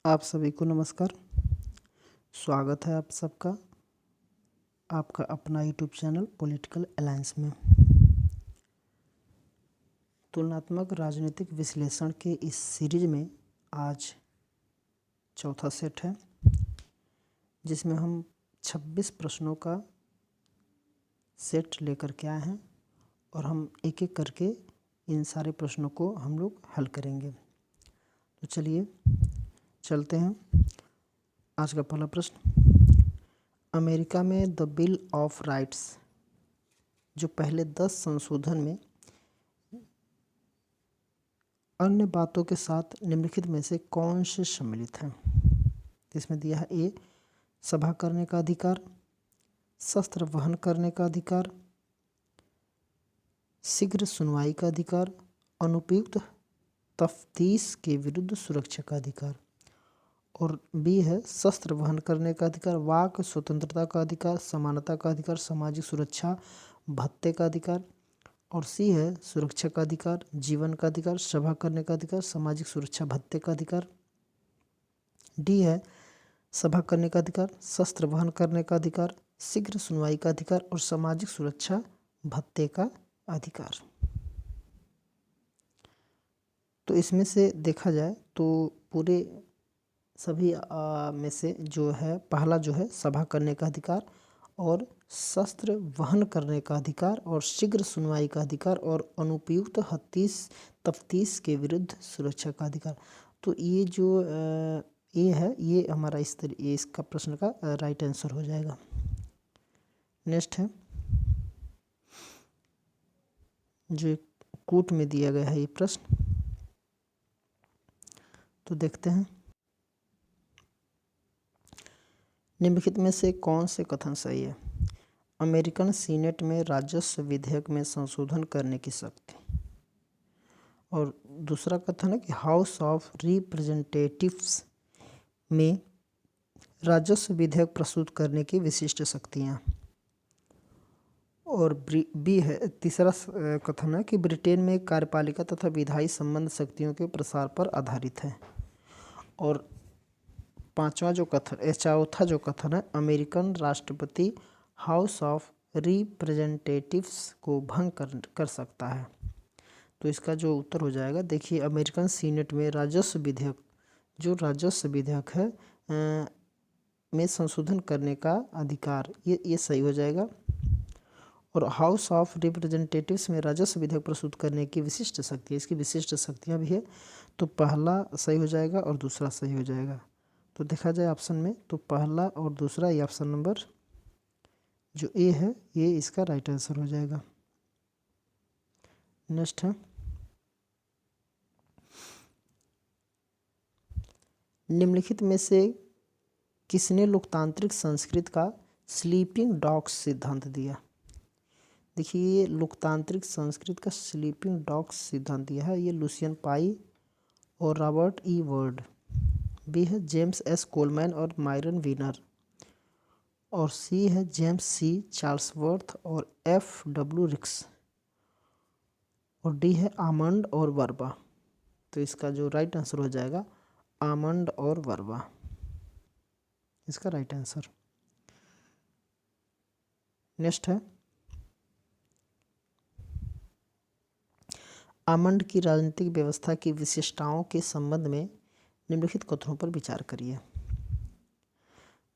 आप सभी को नमस्कार। स्वागत है आप सबका आपका अपना यूट्यूब चैनल पॉलिटिकल अलायंस में। तुलनात्मक राजनीतिक विश्लेषण के इस सीरीज में आज चौथा सेट है, जिसमें हम 26 प्रश्नों का सेट लेकर के आए हैं और हम एक एक करके इन सारे प्रश्नों को हम लोग हल करेंगे। तो चलिए चलते हैं। आज का पहला प्रश्न, अमेरिका में द बिल ऑफ राइट्स जो पहले 10 संशोधन में अन्य बातों के साथ निम्नलिखित में से कौन से सम्मिलित हैं? इसमें दिया है ए सभा करने का अधिकार, शस्त्र वहन करने का अधिकार, शीघ्र सुनवाई का अधिकार, अनुपयुक्त तफ्तीश के विरुद्ध सुरक्षा का अधिकार। और बी है शस्त्र वहन करने का अधिकार, वाक स्वतंत्रता का अधिकार, समानता का अधिकार, सामाजिक सुरक्षा भत्ते का अधिकार। और सी है सुरक्षा का अधिकार, जीवन का अधिकार, सभा करने का अधिकार, सामाजिक सुरक्षा भत्ते का अधिकार। डी है सभा करने का अधिकार, शस्त्र वहन करने का अधिकार, शीघ्र सुनवाई का अधिकार और सामाजिक सुरक्षा भत्ते का अधिकार। तो इसमें से देखा जाए तो पूरे सभी में से जो है पहला जो है सभा करने का अधिकार और शस्त्र वहन करने का अधिकार और शीघ्र सुनवाई का अधिकार और अनुपयुक्त तफ्तीश के विरुद्ध सुरक्षा का अधिकार। तो ये जो ये है ये हमारा ये इसका प्रश्न का राइट आंसर हो जाएगा। नेक्स्ट है जो कूट में दिया गया है ये प्रश्न, तो देखते हैं। निम्नलिखित में से कौन से कथन सही है? अमेरिकन सीनेट में राजस्व विधेयक में संशोधन करने की शक्ति। और दूसरा कथन है कि हाउस ऑफ रिप्रेजेंटेटिव्स में राजस्व विधेयक प्रस्तुत करने की विशिष्ट शक्तियाँ। और बी है तीसरा कथन है कि ब्रिटेन में कार्यपालिका तथा विधायी संबंध शक्तियों के प्रसार पर आधारित है। और पांचवा जो कथन चौथा जो कथन है अमेरिकन राष्ट्रपति हाउस ऑफ रिप्रेजेंटेटिव्स को भंग कर सकता है। तो इसका जो उत्तर हो जाएगा, देखिए अमेरिकन सीनेट में राजस्व विधेयक जो राजस्व विधेयक है में संशोधन करने का अधिकार, ये सही हो जाएगा। और हाउस ऑफ रिप्रेजेंटेटिव्स में राजस्व विधेयक प्रस्तुत करने की विशिष्ट शक्ति, इसकी विशिष्ट शक्तियाँ भी है, तो पहला सही हो जाएगा और दूसरा सही हो जाएगा। तो देखा जाए ऑप्शन में तो पहला और दूसरा ये ऑप्शन नंबर जो ए है ये इसका राइट आंसर हो जाएगा। नेक्स्ट है निम्नलिखित में से किसने लोकतांत्रिक संस्कृत का स्लीपिंग डॉग्स सिद्धांत दिया? देखिए ये लोकतांत्रिक संस्कृत का स्लीपिंग डॉग्स सिद्धांत दिया है ये लुसियन पाई और रॉबर्ट ई वर्ड। बी है जेम्स एस कोलमैन और मायरन वीनर। और सी है जेम्स सी चार्ल्सवर्थ और एफ डब्ल्यू रिक्स। और डी है आमंड और वर्बा। तो इसका जो राइट आंसर हो जाएगा आमंड और वर्बा, इसका राइट आंसर। नेक्स्ट है आमंड की राजनीतिक व्यवस्था की विशेषताओं के संबंध में निम्नलिखित कथनों पर विचार करिए।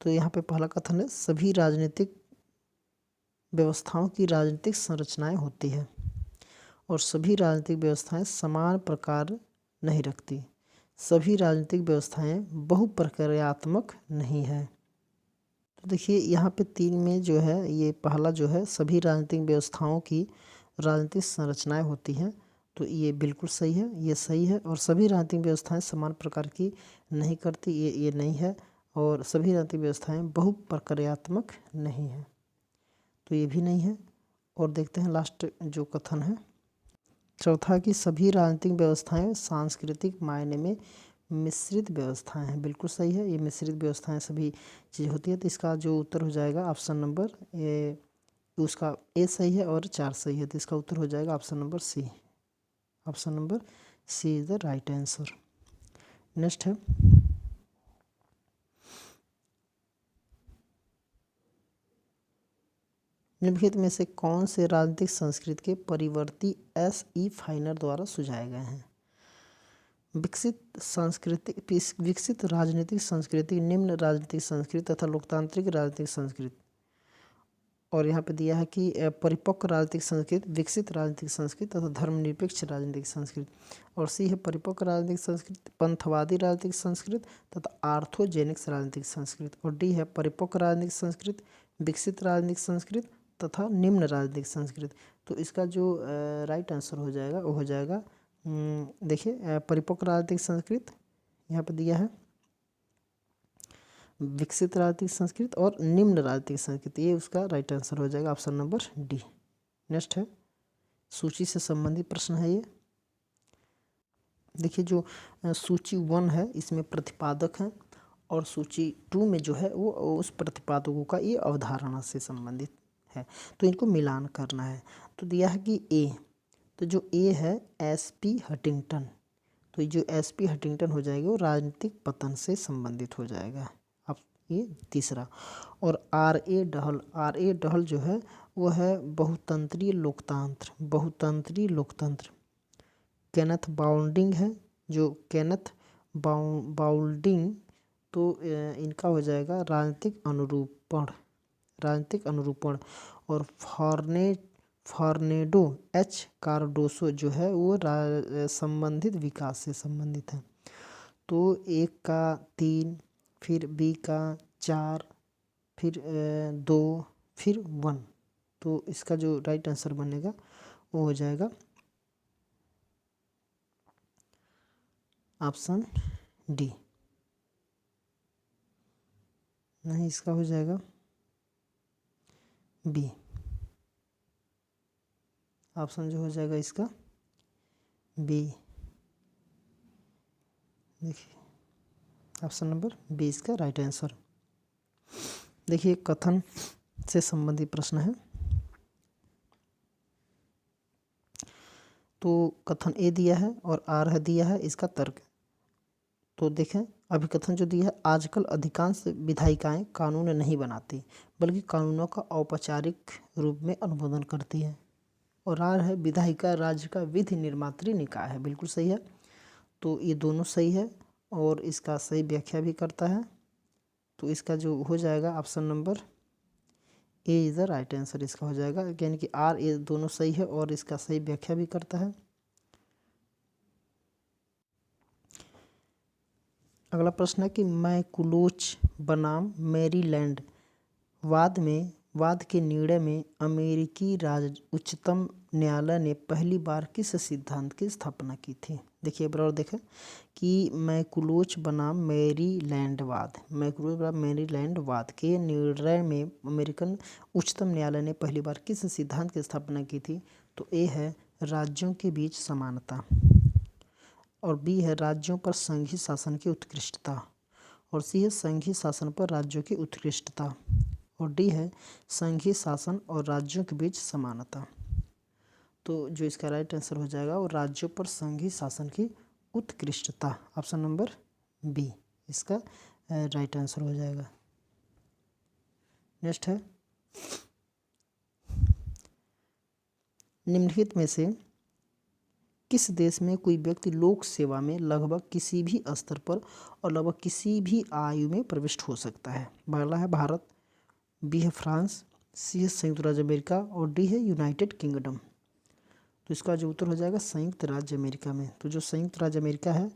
तो यहाँ पे पहला कथन है सभी राजनीतिक व्यवस्थाओं की राजनीतिक संरचनाएं होती है और सभी राजनीतिक व्यवस्थाएं समान प्रकार नहीं रखती। सभी राजनीतिक व्यवस्थाएं बहुप्रक्रियात्मक नहीं है। तो देखिए यहाँ पे 3 में जो है ये पहला जो है सभी राजनीतिक व्यवस्थाओं की राजनीतिक संरचनाएं होती हैं, तो ये बिल्कुल सही है, ये सही है। और सभी राजनीतिक व्यवस्थाएं समान प्रकार की नहीं करती, ये नहीं है। और सभी राजनीतिक व्यवस्थाएं बहुप्रक्रियात्मक नहीं है, तो ये भी नहीं है। और देखते हैं लास्ट जो कथन है चौथा कि सभी राजनीतिक व्यवस्थाएं सांस्कृतिक मायने में मिश्रित व्यवस्थाएं हैं। बिल्कुल सही है, ये मिश्रित व्यवस्थाएं सभी चीज़ होती है। तो इसका जो उत्तर हो जाएगा ऑप्शन नंबर ए, उसका ए सही है और 4 सही है, तो इसका उत्तर हो जाएगा option number C. Option number C is the right answer. Next है निम्नलिखित में से कौन से राजनीतिक संस्कृति के परिवर्ती S.E. फाइनर द्वारा सुझाए गए हैं? विकसित राजनीतिक संस्कृति, निम्न राजनीतिक संस्कृति तथा लोकतांत्रिक राजनीतिक संस्कृति। और यहाँ पे दिया है कि परिपक्व राजनीतिक संस्कृति, विकसित राजनीतिक संस्कृति तथा धर्मनिरपेक्ष राजनीतिक संस्कृति। और सी है परिपक्व राजनीतिक संस्कृति, पंथवादी राजनीतिक संस्कृति तथा आर्थोजेनिक्स राजनीतिक संस्कृति। और डी है परिपक्व राजनीतिक संस्कृति, विकसित राजनीतिक संस्कृति तथा निम्न राजनीतिक संस्कृति। तो इसका जो राइट आंसर हो जाएगा वो हो जाएगा, देखिए परिपक्व राजनीतिक संस्कृति यहाँ पे दिया है, विकसित राजनीतिक संस्कृति और निम्न राजनीतिक संस्कृति, ये उसका राइट आंसर हो जाएगा, ऑप्शन नंबर डी। नेक्स्ट है सूची से संबंधित प्रश्न है ये। देखिए जो सूची 1 है इसमें प्रतिपादक हैं और सूची 2 में जो है वो उस प्रतिपादकों का ये अवधारणा से संबंधित है, तो इनको मिलान करना है। तो दिया है कि ए, तो जो ए है S.P. हटिंगटन, तो जो S.P. हटिंगटन हो जाएगा वो राजनीतिक पतन से संबंधित हो जाएगा, अब ये तीसरा। और R.A. डहल जो है वो है बहुतंत्रीय लोकतंत्र। केनेथ बाउल्डिंग है, जो केनेथ बाउल्डिंग, तो इनका हो जाएगा राजनीतिक अनुरूपण। और फार्नेडो H. कार्डोसो जो है वो संबंधित विकास से संबंधित है। तो 1 का 3, फिर B का 4, फिर 2, फिर 1, तो इसका जो राइट आंसर बनेगा वो हो जाएगा ऑप्शन डी। नहीं, इसका हो जाएगा बी, ऑप्शन जो हो जाएगा इसका बी। देखिए ऑप्शन नंबर बी इसका राइट आंसर। देखिए कथन से संबंधित प्रश्न है, तो कथन ए दिया है और आर है दिया है इसका तर्क। तो देखें अभिकथन जो दिया है, आजकल अधिकांश विधायिकाएं कानून नहीं बनाती बल्कि कानूनों का औपचारिक रूप में अनुमोदन करती है। और आर है विधायिका राज्य का विधि निर्मात्री निकाय है, बिल्कुल सही है। तो ये दोनों सही है और इसका सही व्याख्या भी करता है, तो इसका जो हो जाएगा option number A is the right answer, इसका हो जाएगा, यानी कि आर ए दोनों सही है और इसका सही व्याख्या भी करता है। अगला प्रश्न है कि मैकुलोच बनाम मैरीलैंड वाद के निर्णय में अमेरिकी उच्चतम न्यायालय ने पहली बार किस सिद्धांत की स्थापना की थी? देखिए बराबर देखें कि मैकुलोच बनाम मैरीलैंड वाद के निर्णय में अमेरिकन उच्चतम न्यायालय ने पहली बार किस सिद्धांत की स्थापना की थी? तो ए है राज्यों के बीच समानता, और बी है राज्यों पर संघीय शासन की उत्कृष्टता, और सी है संघीय शासन पर राज्यों की उत्कृष्टता, और डी है संघीय शासन और राज्यों के बीच समानता। तो जो इसका राइट आंसर हो जाएगा वो राज्यों पर संघीय शासन की उत्कृष्टता, ऑप्शन नंबर बी इसका राइट आंसर हो जाएगा। नेक्स्ट है निम्नलिखित में से किस देश में कोई व्यक्ति लोक सेवा में लगभग किसी भी स्तर पर और लगभग किसी भी आयु में प्रविष्ट हो सकता है? पहला है भारत, बी है फ्रांस, सी है संयुक्त राज्य अमेरिका और डी है यूनाइटेड किंगडम। तो इसका जो उत्तर हो जाएगा संयुक्त राज्य अमेरिका में। तो जो संयुक्त राज्य अमेरिका है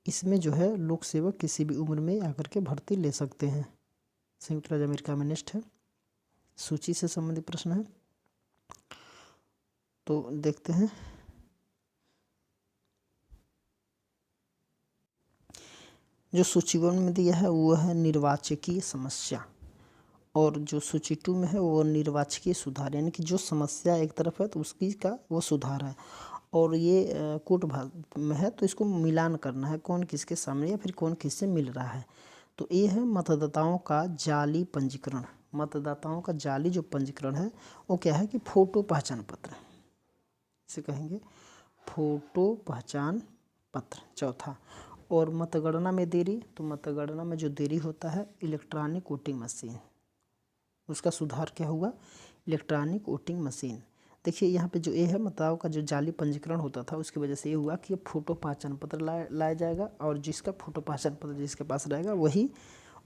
इसमें जो है लोक सेवक किसी भी उम्र में आकर के भर्ती ले सकते हैं, संयुक्त राज्य अमेरिका में। नेक्स्ट है सूची से संबंधित प्रश्न है, तो देखते हैं। जो सूची 1 में दिया है वो है निर्वाचकीय समस्या, और जो सूची 2 में है वो निर्वाचकीय सुधार, यानी कि जो समस्या एक तरफ है तो उसकी का वो सुधार है। और ये कोट भाग में है तो इसको मिलान करना है, कौन किसके सामने या फिर कौन किससे मिल रहा है। तो ये है मतदाताओं का जाली पंजीकरण। मतदाताओं का जाली जो पंजीकरण है वो क्या है कि फोटो पहचान पत्र, इसे कहेंगे फोटो पहचान पत्र। चौथा, और मतगणना में देरी, तो मतगणना में जो देरी होता है इलेक्ट्रॉनिक वोटिंग मशीन, उसका सुधार क्या हुआ? Electronic voting machine. देखिए यहाँ पे जो ए है, मतदाताओं का जो जाली पंजीकरण होता था उसकी वजह से ये हुआ कि ये फोटो पहचान पत्र लाया जाएगा और जिसका फोटो पहचान पत्र जिसके पास रहेगा वही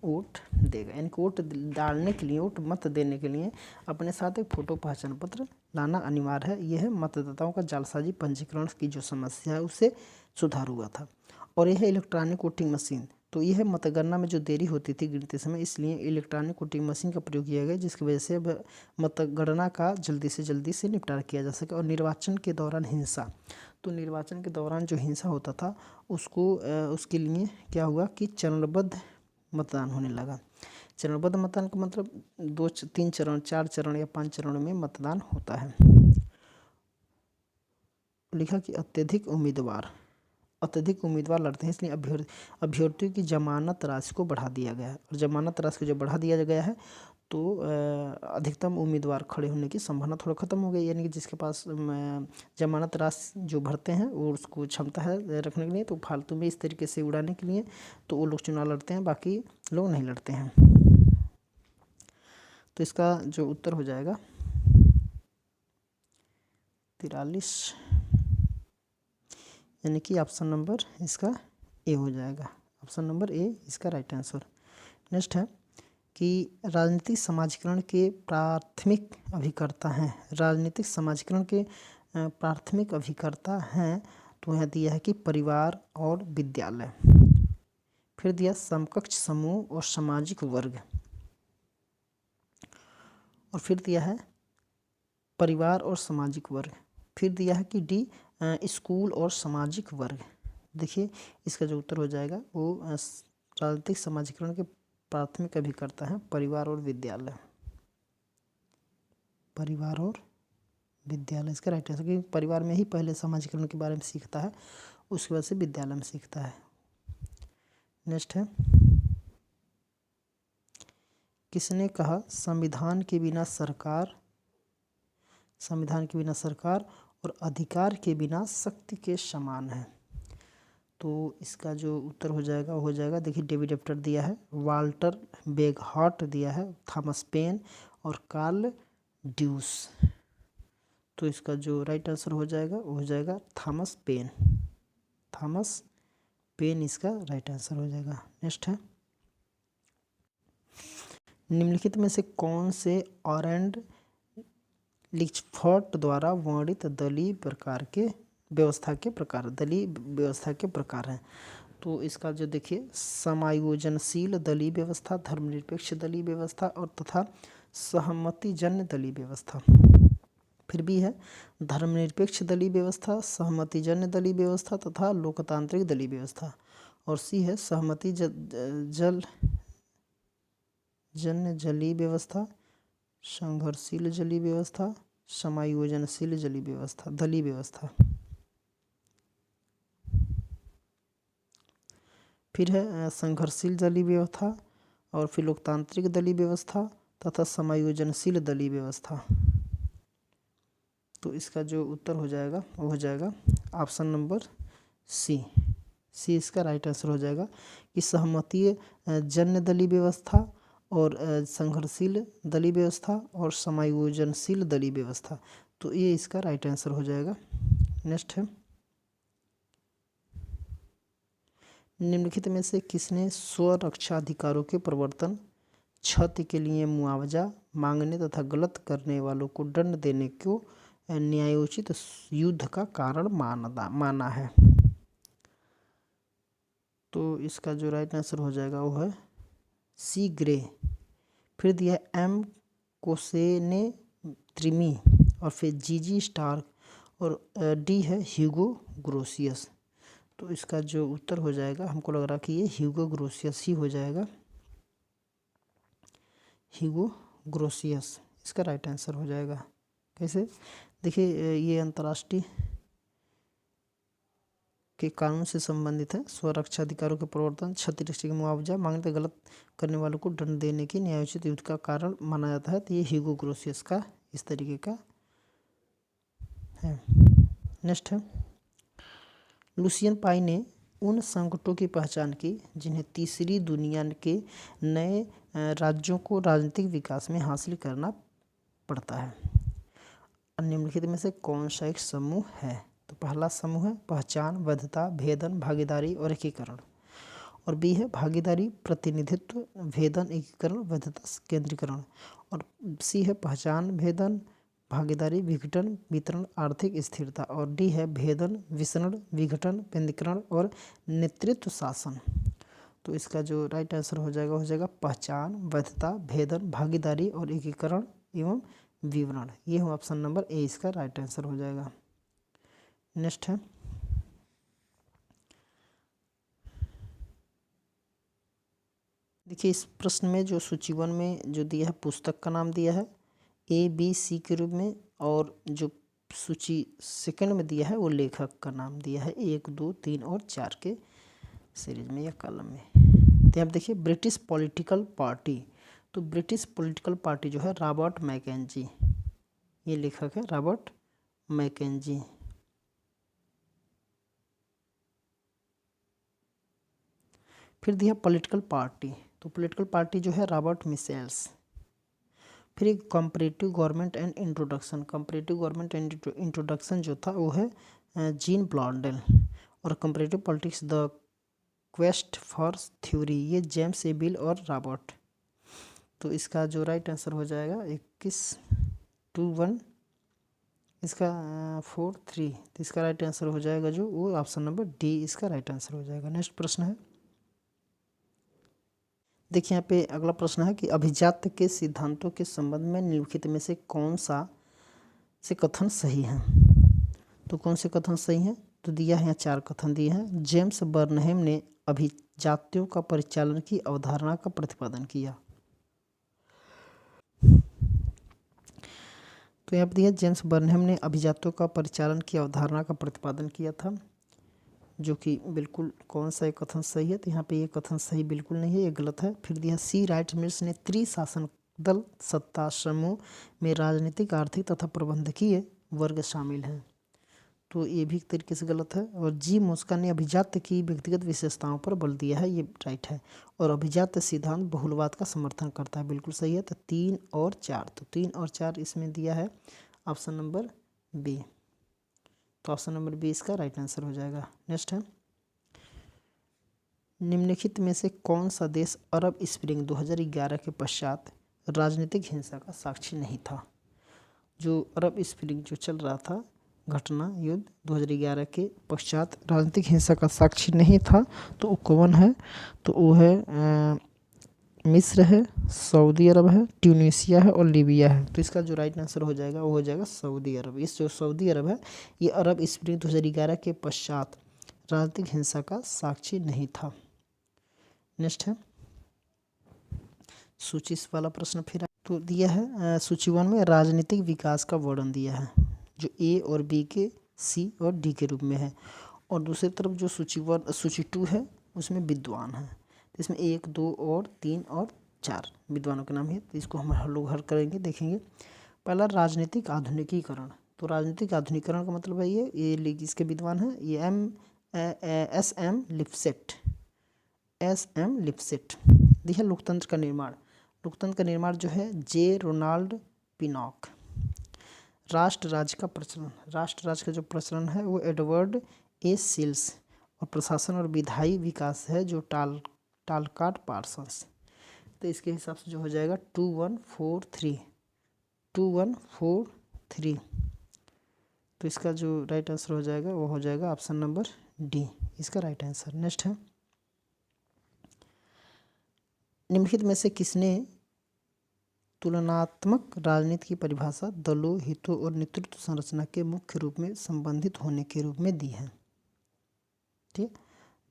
वोट देगा। यानी कि वोट डालने के लिए, वोट मत देने के लिए अपने साथ एक फ़ोटो पहचान पत्र लाना अनिवार्य है। यह है मतदाताओं का जालसाजी पंजीकरण की जो समस्या है उससे सुधार हुआ था। और यह है इलेक्ट्रॉनिक वोटिंग मशीन। तो यह मतगणना में जो देरी होती थी गिनते समय, इसलिए इलेक्ट्रॉनिक वोटिंग मशीन का प्रयोग किया गया, जिसकी वजह से अब मतगणना का जल्दी से निपटारा किया जा सके। और निर्वाचन के दौरान हिंसा, तो निर्वाचन के दौरान जो हिंसा होता था उसको उसके लिए क्या हुआ कि चरणबद्ध मतदान होने लगा। चरणबद्ध मतदान का मतलब 2, 3 चरण, 4 चरण या 5 चरणों में मतदान होता है। लिखा कि अत्यधिक उम्मीदवार लड़ते हैं, इसलिए अभ्यर्थियों की जमानत राशि को बढ़ा दिया गया है। और जमानत राशि को जब बढ़ा दिया गया है तो अधिकतम उम्मीदवार खड़े होने की संभावना थोड़ा ख़त्म हो गई। यानी कि जिसके पास जमानत राशि जो भरते हैं और उसको क्षमता है रखने के लिए, तो फालतू में इस तरीके से उड़ाने के लिए तो वो लोग चुनाव लड़ते हैं, बाकी लोग नहीं लड़ते हैं। तो इसका जो उत्तर हो जाएगा 43, यानी कि ऑप्शन नंबर इसका ए हो जाएगा। ऑप्शन नंबर ए इसका राइट आंसर। नेक्स्ट है कि राजनीतिक समाजीकरण के प्राथमिक अभिकर्ता हैं। राजनीतिक समाजीकरण के प्राथमिक अभिकर्ता हैं, तो यहाँ दिया है कि परिवार और विद्यालय। फिर दिया समकक्ष समूह और सामाजिक वर्ग। और फिर दिया है परिवार और सामाजिक वर्ग। फिर दिया है कि डी स्कूल और सामाजिक वर्ग। देखिए इसका जो उत्तर हो जाएगा वो राजनीतिक समाजीकरण के प्राथमिक अभिकर्ता हैं परिवार और विद्यालय। परिवार और विद्यालय इसका राइट आंसर, क्योंकि परिवार में ही पहले समाजीकरण के बारे में सीखता है, उसके बाद से विद्यालय में सीखता है। नेक्स्ट है, किसने कहा संविधान के बिना सरकार और अधिकार के बिना शक्ति के समान है। तो इसका जो उत्तर हो जाएगा वो हो जाएगा, देखिए डेविड एप्टर दिया है, वाल्टर बेगहॉट दिया है, थॉमस पेन और कार्ल ड्यूस। तो इसका जो राइट आंसर हो जाएगा वो हो जाएगा थॉमस पेन इसका राइट आंसर हो जाएगा। नेक्स्ट है, निम्नलिखित में से कौन से ऑरेंड लिचफोर्ड द्वारा वर्णित दलीय व्यवस्था के प्रकार हैं। तो इसका जो देखिए समायोजनशील दलीय व्यवस्था, धर्मनिरपेक्ष दलीय व्यवस्था और तथा सहमतिजन्य दलीय व्यवस्था। फिर भी है धर्मनिरपेक्ष दलीय व्यवस्था, सहमतिजन्य दलीय व्यवस्था तथा लोकतांत्रिक दलीय व्यवस्था। और सी है जन्य दलीय व्यवस्था, संघर्षशील दलीय व्यवस्था, समायोजनशील दलीय व्यवस्था। फिर है संघर्षशील दलीय व्यवस्था और फिर लोकतांत्रिक दलीय व्यवस्था तथा समायोजनशील दलीय व्यवस्था। तो इसका जो उत्तर हो जाएगा वो हो जाएगा ऑप्शन नंबर सी इसका राइट आंसर हो जाएगा कि सहमतीय जन्य दलीय व्यवस्था और संघर्षशील दलीय व्यवस्था और समायोजनशील दलीय व्यवस्था। तो ये इसका राइट आंसर हो जाएगा। नेक्स्ट है, निम्नलिखित में से किसने स्वरक्षा अधिकारों के प्रवर्तन, क्षति के लिए मुआवजा मांगने तथा गलत करने वालों को दंड देने को न्यायोचित युद्ध का कारण माना है? तो इसका जो राइट आंसर हो जाएगा वो है सी ग्रे। फिर दिया है एम कोसेने त्रिमी और फिर जीजी स्टार्क और डी है ह्यूगो ग्रोसियस। तो इसका जो उत्तर हो जाएगा, हमको लग रहा कि ये ह्यूगो ग्रोसियस ही हो जाएगा। ह्यूगो ग्रोसियस इसका राइट आंसर हो जाएगा। कैसे? देखिए ये अंतर्राष्ट्रीय के कानून से संबंधित है। स्वरक्षा अधिकारों के प्रवर्तन, क्षतिग्रस्त के मुआवजा मांगने गलत करने वालों को दंड देने की न्यायोचित युद्ध का कारण माना जाता है। तो ये ह्यूगो ग्रोसियस का इस तरीके का है। नेक्स्ट है, लुसियन पाई ने उन संकटों की पहचान की जिन्हें तीसरी दुनिया के नए राज्यों को राजनीतिक विकास में हासिल करना पड़ता है। निम्नलिखित में से कौन सा एक समूह है? तो पहला समूह है पहचान, वैधता, भेदन, भागीदारी और एकीकरण। और बी है भागीदारी, प्रतिनिधित्व, भेदन, एकीकरण, वैधता, केंद्रीकरण। और सी है पहचान, भेदन, भागीदारी, विघटन, वितरण, आर्थिक स्थिरता। और डी है भेदन, विसरण, विघटन, केंद्रीकरण और नेतृत्व शासन। तो इसका जो राइट आंसर हो जाएगा पहचान, वैधता, भेदन, भागीदारी और एकीकरण एवं विवरण। ये हो ऑप्शन नंबर ए इसका राइट आंसर हो जाएगा। नेक्स्ट है देखिए, इस प्रश्न में जो सूची 1 में जो दिया है पुस्तक का नाम दिया है ए बी सी के रूप में, और जो सूची 2 में दिया है वो लेखक का नाम दिया है 1, 2, 3 और 4 के सीरीज में या कॉलम में। तो आप देखिए ब्रिटिश पॉलिटिकल पार्टी, तो ब्रिटिश पॉलिटिकल पार्टी जो है रॉबर्ट मैकेंजी, ये लेखक है रॉबर्ट मैकेंजी। फिर दिया पॉलिटिकल पार्टी, तो पॉलिटिकल पार्टी जो है रॉबर्ट मिशेल्स। फिर एक comparative government and introduction, comparative government and introduction जो था वो है जीन ब्लॉन्डेल। और comparative politics the quest for theory, ये जेम्स ए बिल और रॉबर्ट। तो इसका जो राइट आंसर हो जाएगा 21-2-1, इसका 4-3। तो इसका राइट आंसर हो जाएगा जो वो ऑप्शन नंबर डी इसका राइट आंसर हो जाएगा। नेक्स्ट प्रश्न है देखिए यहाँ पे अगला प्रश्न है कि अभिजात के सिद्धांतों के संबंध में निम्नलिखित में से कौन सा से कथन सही है? तो कौन से कथन सही हैं? तो दिया है यहाँ 4 कथन दिए हैं। जेम्स बर्नहेम ने अभिजात्यों का परिचालन की अवधारणा का प्रतिपादन किया। तो यहाँ पर दिया जेम्स बर्नहेम ने अभिजात्यों का परिचालन की अवधारणा का प्रतिपादन किया था, जो कि बिल्कुल कौन सा एक कथन सही है? तो यहाँ पे ये कथन सही बिल्कुल नहीं है, ये गलत है। फिर दिया सी राइट मिल्स ने त्रिशासन दल सत्ता समूह में राजनीतिक, आर्थिक तथा प्रबंधकीय वर्ग शामिल हैं, तो ये भी एक तरीके से गलत है। और जी मोस्का ने अभिजात की व्यक्तिगत विशेषताओं पर बल दिया है, ये राइट है। और अभिजात सिद्धांत बहुलवाद का समर्थन करता है, बिल्कुल सही है। तो 3 और 4, तो 3 और 4 इसमें दिया है ऑप्शन नंबर बी, तो ऑप्शन नंबर बी इसका राइट आंसर हो जाएगा। नेक्स्ट है निम्नलिखित में से कौन सा देश अरब स्प्रिंग 2011 के पश्चात राजनीतिक हिंसा का साक्षी नहीं था? जो अरब स्प्रिंग जो चल रहा था घटना युद्ध 2011 के पश्चात राजनीतिक हिंसा का साक्षी नहीं था, तो वो कौन है? तो वो है मिस्र है, सऊदी अरब है, ट्यूनीशिया है और लीबिया है। तो इसका जो राइट आंसर हो जाएगा वो हो जाएगा सऊदी अरब। इस जो सऊदी अरब है ये अरब स्प्रिंग 2011 के पश्चात राजनीतिक हिंसा का साक्षी नहीं था। नेक्स्ट है सूची वाला प्रश्न फिर तो दिया है सूची 1 में राजनीतिक विकास का वर्णन दिया है, जो ए और बी के, सी और डी के रूप में है। और दूसरी तरफ जो सूची 2 है उसमें विद्वान है, तो इसमें 1, 2 और 3 और 4 विद्वानों के नाम है। तो इसको हम लोग हल करेंगे, देखेंगे। पहला राजनीतिक आधुनिकीकरण, तो राजनीतिक आधुनिकीकरण का मतलब है ये इसके विद्वान है ये एस.एम. लिप्सेट। देखिए लोकतंत्र का निर्माण, लोकतंत्र का निर्माण जो है जे. रोनाल्ड पिनॉक। राष्ट्र राज्य का प्रचलन, राष्ट्र राज्य का जो प्रचलन है वो एडवर्ड ए. सिल्स। और प्रशासन और विधायी विकास है जो टालकाट पार्सन्स। तो इसके हिसाब से जो हो जाएगा 2143। तो इसका जो राइट आंसर हो जाएगा वो हो जाएगा ऑप्शन नंबर डी इसका राइट आंसर। नेक्स्ट है निम्नलिखित में से किसने तुलनात्मक राजनीति की परिभाषा दलों, हितों और नेतृत्व संरचना के मुख्य रूप में संबंधित होने के रूप में दी है? ठीक,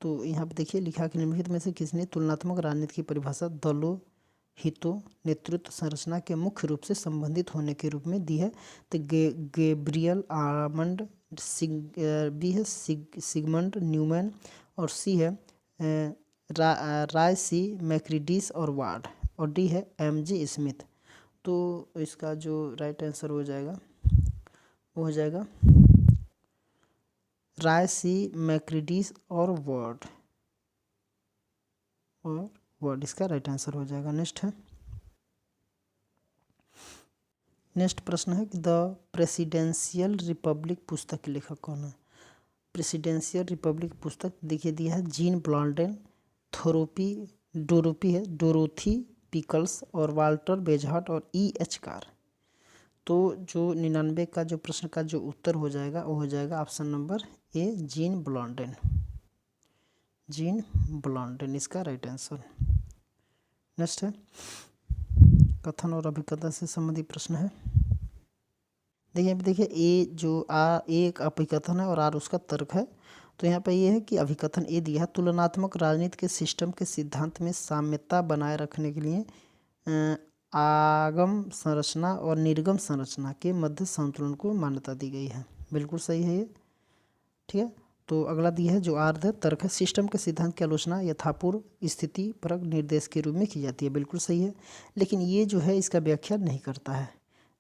तो यहाँ पे देखिए लिखा कि निम्नलिखित में से किसने तुलनात्मक राजनीति की परिभाषा दलों, हितों, नेतृत्व संरचना के मुख्य रूप से संबंधित होने के रूप में दी है? तो गैब्रियल आर्मंड, बी है सिगमंड न्यूमैन और सी है राय सी मैक्रिडीस और वार्ड और डी है एम.जे. स्मिथ। तो इसका जो राइट आंसर हो जाएगा वो हो जाएगा राय सी मैक्रिडीस और वर्ड इसका राइट आंसर हो जाएगा। नेक्स्ट नेक्स्ट प्रश्न है कि द प्रेसिडेंशियल रिपब्लिक पुस्तक के लेखक कौन है। प्रेसिडेंशियल रिपब्लिक पुस्तक देखिए दिया है जीन ब्लॉन्डेन, डोरोथी पिकल्स और वाल्टर बेजहार्ट और E.H. कार। तो जो 99 का जो प्रश्न का जो उत्तर हो जाएगा वो हो जाएगा option number A Jean Blondin. Jean Blondin इसका राइट आंसर। नेक्स्ट है कथन और अभिकथन से संबंधित प्रश्न है। देखिए ए जो ए एक अभिकथन है और आर उसका तर्क है। तो यहाँ पे ये है कि अभिकथन ए दिया है तुलनात्मक राजनीति के सिस्टम के सिद्धांत में साम्यता बनाए रखने के लिए आगम संरचना और निर्गम संरचना के मध्य संतुलन को मान्यता दी गई है। बिल्कुल सही है ये, ठीक है। तो अगला दिया है जो आर्ध तर्क है सिस्टम के सिद्धांत की आलोचना यथापूर्व स्थिति परक निर्देश के रूप में की जाती है। बिल्कुल सही है, लेकिन ये जो है इसका व्याख्या नहीं करता है।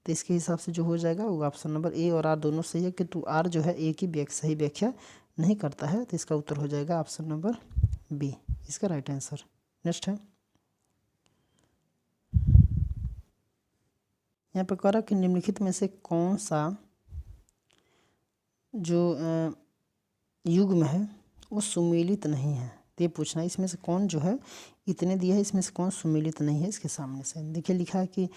तो इसके हिसाब से जो हो जाएगा वो ऑप्शन नंबर ए और आर दोनों सही है, किंतु आर जो है ए की सही व्याख्या नहीं करता है। तो इसका उत्तर हो जाएगा ऑप्शन नंबर बी, इसका राइट आंसर। नेक्स्ट है यहाँ पे कह रहा कि निम्नलिखित में से कौन सा जो युग्म है वो सुमेलित नहीं है। तो ये पूछना है इसमें से कौन जो है इतने दिया है इसमें से कौन सुमेलित नहीं है इसके सामने से। देखिए लिखा है कि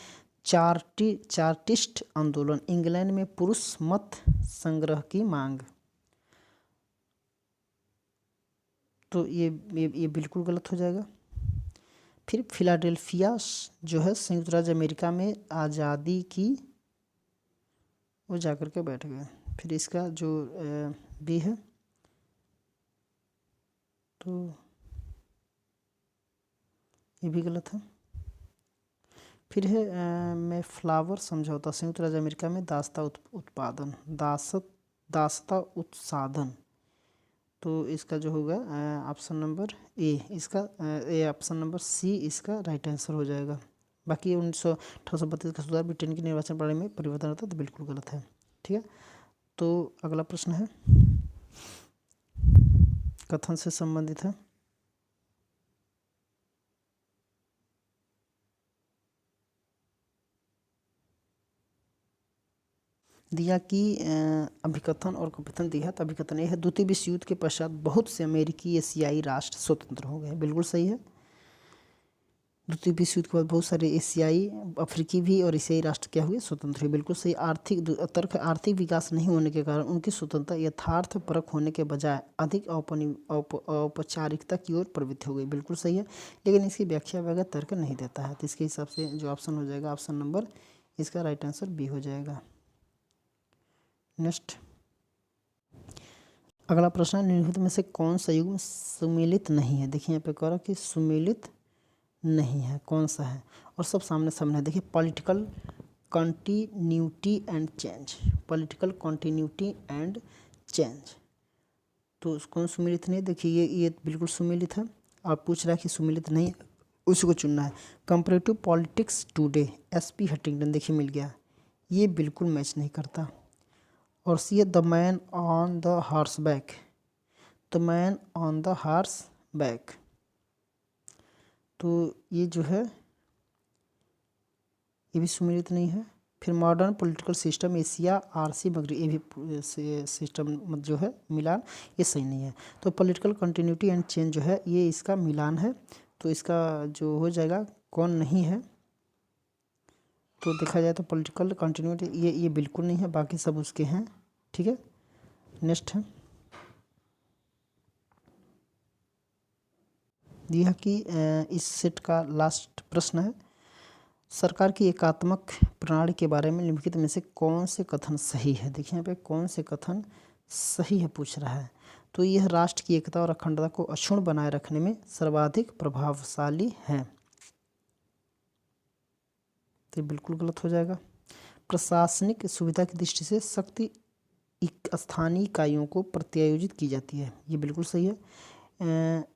चार्टिस्ट आंदोलन इंग्लैंड में पुरुष मत संग्रह की मांग। तो ये बिल्कुल गलत हो जाएगा। फिर फिलाडेल्फिया जो है संयुक्त राज्य अमेरिका में आज़ादी की वो जाकर के बैठ गए। फिर इसका जो बी है तो ये भी गलत है। फिर है मैं फ्लावर समझौता संयुक्त राज्य अमेरिका में दासता उत्साधन। तो इसका जो होगा ऑप्शन नंबर ए, इसका ऑप्शन नंबर सी इसका राइट आंसर हो जाएगा। बाकी 1832 का सुधार ब्रिटेन की निर्वाचन प्रणाली में परिवर्तन होता तो बिल्कुल गलत है, ठीक है। तो अगला प्रश्न है कथन से संबंधित है। दिया कि अभिकथन और कथन दिया। तो अभिकथन ये है द्वितीय विश्व युद्ध के पश्चात बहुत से अमेरिकी एशियाई राष्ट्र स्वतंत्र हो गए। बिल्कुल सही है। द्वितीय विश्व युद्ध के बाद बहुत सारे एशियाई अफ्रीकी भी और एशियाई राष्ट्र क्या हुए स्वतंत्र हुए। बिल्कुल सही। आर्थिक विकास नहीं होने के कारण उनकी स्वतंत्रता यथार्थ परक होने के बजाय अधिक औपचारिकता की ओर प्रवृत्त हो गई। बिल्कुल सही है, लेकिन इसकी व्याख्या वगैरह तर्क नहीं देता है। तो इसके हिसाब से जो ऑप्शन हो जाएगा ऑप्शन नंबर इसका राइट आंसर बी हो जाएगा। नेक्स्ट अगला प्रश्न है निम्नलिखित में से कौन सा युग्म सुमेलित नहीं है। देखिए यहाँ पे कह रहा कि सुमेलित नहीं है, कौन सा है। और सब सामने सामने देखिए political continuity and change. Political continuity and change तो कौन सुमेलित नहीं। देखिए ये बिल्कुल सुमेलित है। आप पूछ रहा है कि सुमेलित नहीं उसी को चुनना है। Comparative politics today SP Huntington देखिए मिल गया, ये बिल्कुल मैच नहीं करता। और सी है the man on the horse back. The man on the horse back तो ये जो है ये भी सुमेलित नहीं है। फिर modern political system Asia RC मगरब ये भी सिस्टम जो है मिलान ये सही नहीं है। तो पॉलिटिकल कंटिन्यूटी एंड चेंज जो है ये इसका मिलान है। तो इसका जो हो जाएगा कौन नहीं है। तो देखा जाए तो पॉलिटिकल कंटिन्यूटी ये बिल्कुल नहीं है, बाकी सब उसके हैं, ठीक है। नेक्स्ट है यह कि इस सेट का लास्ट प्रश्न है सरकार की एकात्मक प्रणाली के बारे में निम्नलिखित में से कौन से कथन सही है। देखिए यहाँ पे कौन से कथन सही है पूछ रहा है। तो यह राष्ट्र की एकता और अखंडता को अक्षुण्ण बनाए रखने में सर्वाधिक प्रभावशाली है। तो बिल्कुल गलत हो जाएगा। प्रशासनिक सुविधा की दृष्टि से शक्ति स्थानीय इकाइयों को प्रत्यायोजित की जाती है, ये बिल्कुल सही है।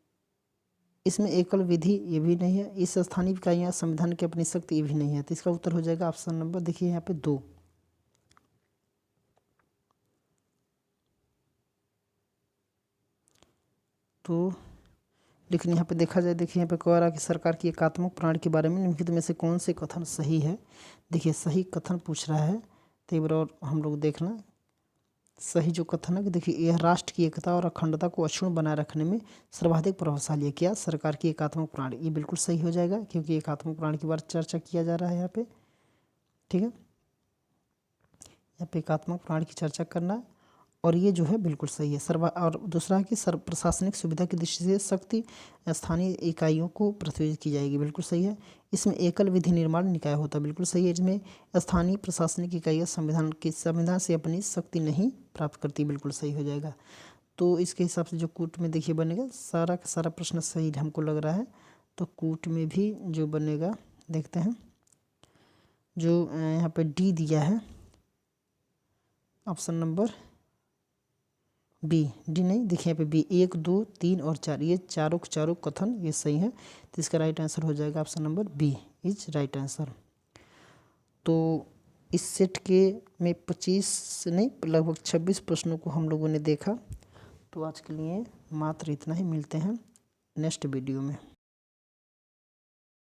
इसमें एकल विधि ये भी नहीं है। इस स्थानीय इकाइयाँ संविधान की अपनी शक्ति ये भी नहीं है। तो इसका उत्तर हो जाएगा ऑप्शन नंबर देखिए यहाँ पे 2। तो लेकिन यहाँ पे देखा जाए, देखिए यहाँ पे कह रहा है कि सरकार की एकात्मक प्रणाली के बारे में निम्नलिखित में से कौन से कथन सही है। देखिए सही कथन पूछ रहा है, तो एक बार और हम लोग देखना सही जो कथन है कि देखिए यह राष्ट्र की एकता और अखंडता को अक्षुण्ण बनाए रखने में सर्वाधिक प्रभावशाली है। क्या? सरकार की एकात्मक प्रणाली। ये बिल्कुल सही हो जाएगा क्योंकि एकात्मक प्रणाली के बारे में चर्चा किया जा रहा है यहाँ पे। ठीक है, यहाँ पे एकात्मक प्रणाली की चर्चा करना है और ये जो है बिल्कुल सही है। और दूसरा है कि प्रशासनिक सुविधा की दृष्टि से शक्ति स्थानीय इकाइयों को प्रतिनिधित्व की जाएगी। बिल्कुल सही है। इसमें एकल विधि निर्माण निकाय होता है। बिल्कुल सही है। इसमें स्थानीय प्रशासनिक इकाइयाँ संविधान से अपनी शक्ति नहीं प्राप्त करती। बिल्कुल सही हो जाएगा। तो इसके हिसाब से जो कूट में देखिए बनेगा, सारा का सारा प्रश्न सही हमको लग रहा है। तो कूट में भी जो बनेगा देखते हैं, जो यहाँ पे डी दिया है ऑप्शन नंबर बी, डी नहीं, देखिए यहाँ पे बी 1 2 3 और 4, ये चारों कथन ये सही है। तो इसका राइट आंसर हो जाएगा option number B is right answer. तो इस सेट के में 25 नहीं लगभग 26 प्रश्नों को हम लोगों ने देखा। तो आज के लिए मात्र इतना ही, मिलते हैं नेक्स्ट वीडियो में।